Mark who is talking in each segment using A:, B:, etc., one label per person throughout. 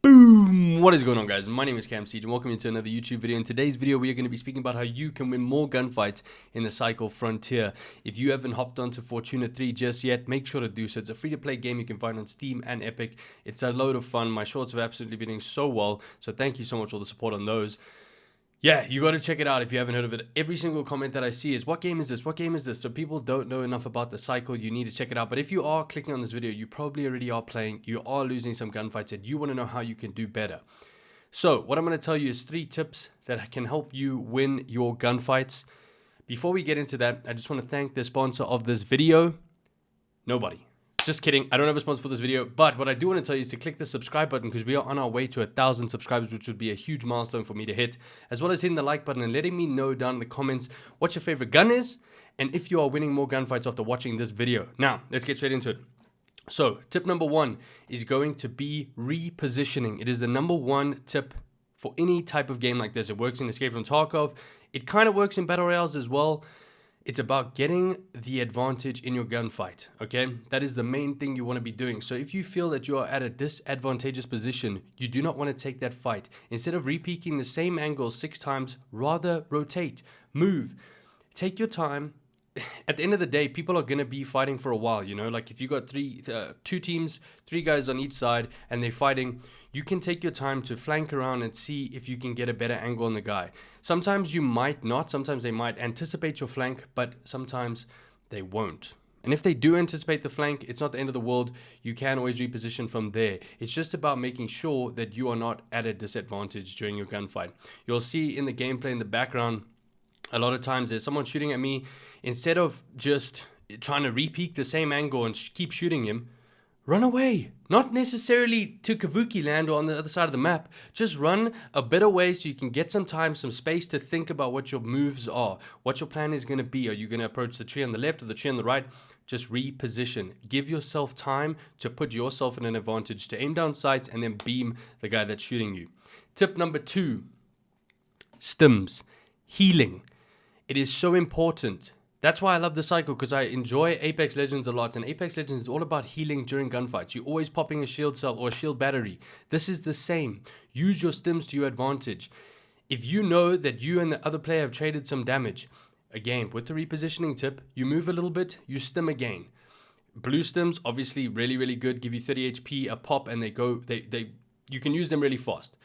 A: Boom! What is going on, guys? My name is Ceej and welcome to another YouTube video. In today's video, we are going to be speaking about how you can win more gunfights in the Cycle Frontier. If you haven't hopped onto Fortuna 3 just yet, make sure to do so. It's a free-to-play game you can find on Steam and Epic. It's a load of fun. My shorts have absolutely been doing so well, so thank you so much for the support on those. Yeah, you got to check it out if you haven't heard of it. Every single comment that I see is, what game is this? What game is this? So people don't know enough about the Cycle. You need to check it out. But if you are clicking on this video, you probably already are playing. You are losing some gunfights and you want to know how you can do better. So what I'm going to tell you is 3 tips that can help you win your gunfights. Before we get into that, I just want to thank the sponsor of this video. Nobody. Just kidding. I don't have a sponsor for this video, but what I do want to tell you is to click the subscribe button because we are on our way to 1,000 subscribers, which would be a huge milestone for me to hit, as well as hitting the like button and letting me know down in the comments what your favorite gun is and if you are winning more gunfights after watching this video. Now, let's get straight into it. So, tip number 1 is going to be repositioning. It is the number 1 tip for any type of game like this. It works in Escape from Tarkov. It kind of works in Battle Royales as well. It's about getting the advantage in your gunfight, okay? That is the main thing you want to be doing. So if you feel that you are at a disadvantageous position, you do not want to take that fight. Instead of repeaking the same angle 6 times, rather rotate, move, take your time. At the end of the day, people are going to be fighting for a while, you know? Like if you got 2 teams, 3 guys on each side, and they're fighting, you can take your time to flank around and see if you can get a better angle on the guy. Sometimes you might not. Sometimes they might anticipate your flank, but sometimes they won't. And if they do anticipate the flank, it's not the end of the world. You can always reposition from there. It's just about making sure that you are not at a disadvantage during your gunfight. You'll see in the gameplay in the background, a lot of times there's someone shooting at me. Instead of just trying to repeat the same angle and keep shooting him, run away. Not necessarily to Kavuki land or on the other side of the map. Just run a bit away so you can get some time, some space to think about what your moves are, what your plan is going to be. Are you going to approach the tree on the left or the tree on the right? Just reposition. Give yourself time to put yourself in an advantage, to aim down sights and then beam the guy that's shooting you. Tip number 2, Stims, healing. It is so important. That's why I love the Cycle, because I enjoy Apex Legends a lot, and Apex Legends is all about healing during gunfights. You're always popping a shield cell or a shield battery. This is the same. Use your stims to your advantage. If you know that you and the other player have traded some damage, again, with the repositioning tip, you move a little bit, you stim again. Blue stims, obviously really, really good, give you 30 HP a pop, and you can use them really fast.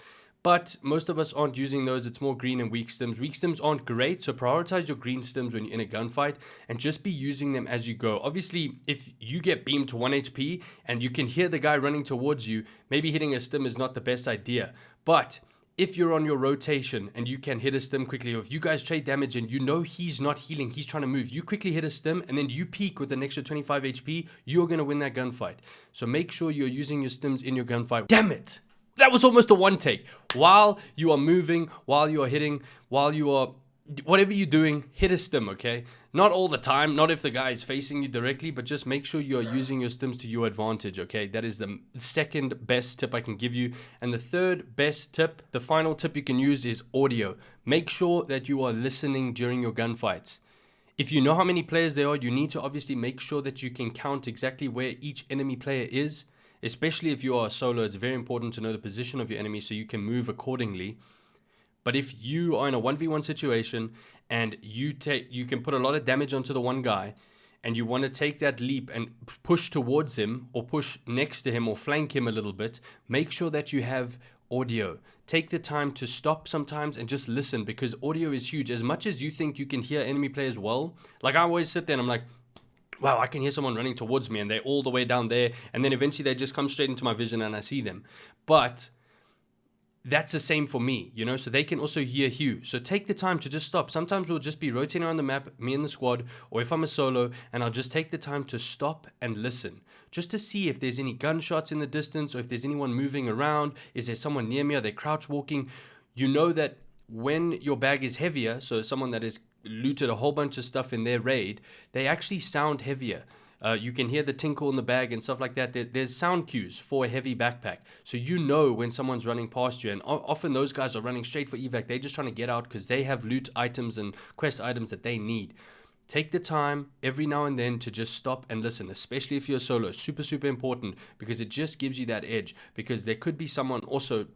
A: But most of us aren't using those. It's more green and weak stims. Weak stims aren't great, so prioritize your green stims when you're in a gunfight and just be using them as you go. Obviously, if you get beamed to 1 HP and you can hear the guy running towards you, maybe hitting a stim is not the best idea. But if you're on your rotation and you can hit a stim quickly, or if you guys trade damage and you know he's not healing, he's trying to move, you quickly hit a stim and then you peek with an extra 25 HP, you're going to win that gunfight. So make sure you're using your stims in your gunfight. Damn it! That was almost a one take. While you are moving, while you are hitting, while you are, whatever you're doing, hit a stim, okay? Not all the time, not if the guy is facing you directly, but just make sure you are using your stims to your advantage, okay? That is the second best tip I can give you. And the third best tip, the final tip you can use is audio. Make sure that you are listening during your gunfights. If you know how many players there are, you need to obviously make sure that you can count exactly where each enemy player is. Especially if you are a solo, it's very important to know the position of your enemy so you can move accordingly. But if you are in a 1v1 situation and you can put a lot of damage onto the one guy and you want to take that leap and push towards him or push next to him or flank him a little bit, make sure that you have audio. Take the time to stop sometimes and just listen, because audio is huge. As much as you think you can hear enemy players well, like I always sit there and I'm like, wow, I can hear someone running towards me and they're all the way down there. And then eventually they just come straight into my vision and I see them. But that's the same for me, you know, so they can also hear you. So take the time to just stop. Sometimes we'll just be rotating around the map, me and the squad, or if I'm a solo, and I'll just take the time to stop and listen, just to see if there's any gunshots in the distance or if there's anyone moving around. Is there someone near me? Are they crouch walking? You know that when your bag is heavier, so someone that is looted a whole bunch of stuff in their raid, they actually sound heavier. You can hear the tinkle in the bag and stuff like that. There's sound cues for a heavy backpack. So you know when someone's running past you, and often those guys are running straight for evac. They're just trying to get out because they have loot items and quest items that they need. take the time every now and then to just stop and listen, especially if you're solo. Super important, because it just gives you that edge, because there could be someone also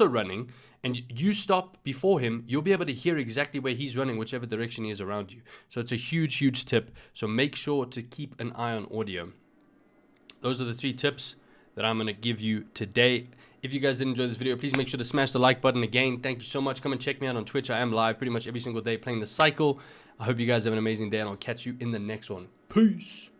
A: running, and you stop before him, you'll be able to hear exactly where he's running, whichever direction he is around you. So it's a huge tip. So make sure to keep an eye on audio. Those are the 3 tips that I'm going to give you today. If you guys did enjoy this video, please make sure to smash the like button. Again, thank you so much. Come and check me out on Twitch. I am live pretty much every single day playing the cycle. I hope you guys have an amazing day, and I'll catch you in the next one. Peace.